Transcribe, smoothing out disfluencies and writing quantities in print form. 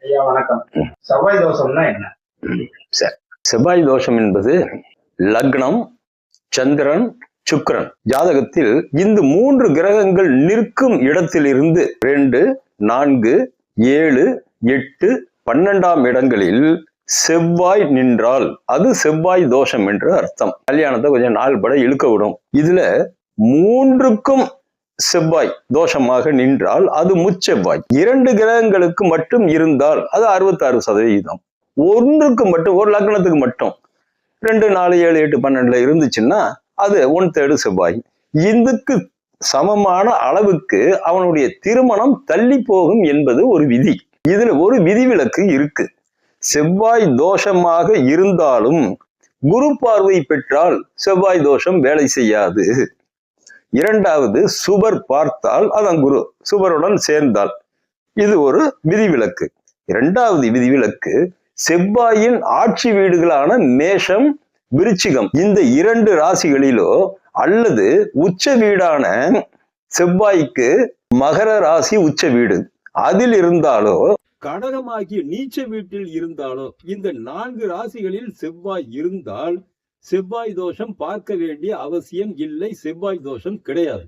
ஐயா வணக்கம். செவ்வாய் தோஷம்னா என்ன? சரி, செவ்வாய் தோஷம் என்பது லக்னம், சந்திரன், சுக்கிரன் ஜாதகத்தில் இந்த 3 கிரகங்கள் நிற்கும் இடத்திலிருந்து 2, 4, 7, 8, 12ஆம் இடங்களில் செவ்வாய் நின்றால் அது செவ்வாய் தோஷம் என்று அர்த்தம். கல்யாணத்தை கொஞ்சம் நாள் பட இழுக்க விடும். இதுல 3க்கும் செவ்வாய் தோஷமாக நின்றால் அது முச்செவ்வாய். 2 கிரகங்களுக்கு மட்டும் இருந்தால் அது 66%. ஒன்றுக்கு மட்டும், ஒரு லக்னத்துக்கு மட்டும் 2, 4, 7, 8, 12 இருந்துச்சுன்னா அது 1/3 செவ்வாய். இதுக்கு சமமான அளவுக்கு அவனுடைய திருமணம் தள்ளி போகும் என்பது ஒரு விதி. இதுல ஒரு விதிவிலக்கு இருக்கு. செவ்வாய் தோஷமாக இருந்தாலும் குரு பார்வை பெற்றால் செவ்வாய் தோஷம் வேலை செய்யாது. இரண்டாவது, சுபர் பார்த்தால் அதான் குரு சுபருடன் சேர்ந்தால் இது ஒரு விதிவிலக்கு. இரண்டாவது விதிவிலக்கு, செவ்வாயின் ஆட்சி வீடுகளான மேஷம், விருச்சிகம் இந்த 2 ராசிகளிலோ அல்லது உச்ச வீடான செவ்வாய்க்கு மகர ராசி உச்ச வீடு அதில் இருந்தாலோ, கடகமாகிய நீச்ச வீட்டில் இருந்தாலோ, இந்த 4 ராசிகளில் செவ்வாய் இருந்தால் செவ்வாய் தோஷம் பார்க்க வேண்டிய அவசியம் இல்லை. செவ்வாய் தோஷம் கிடையாது.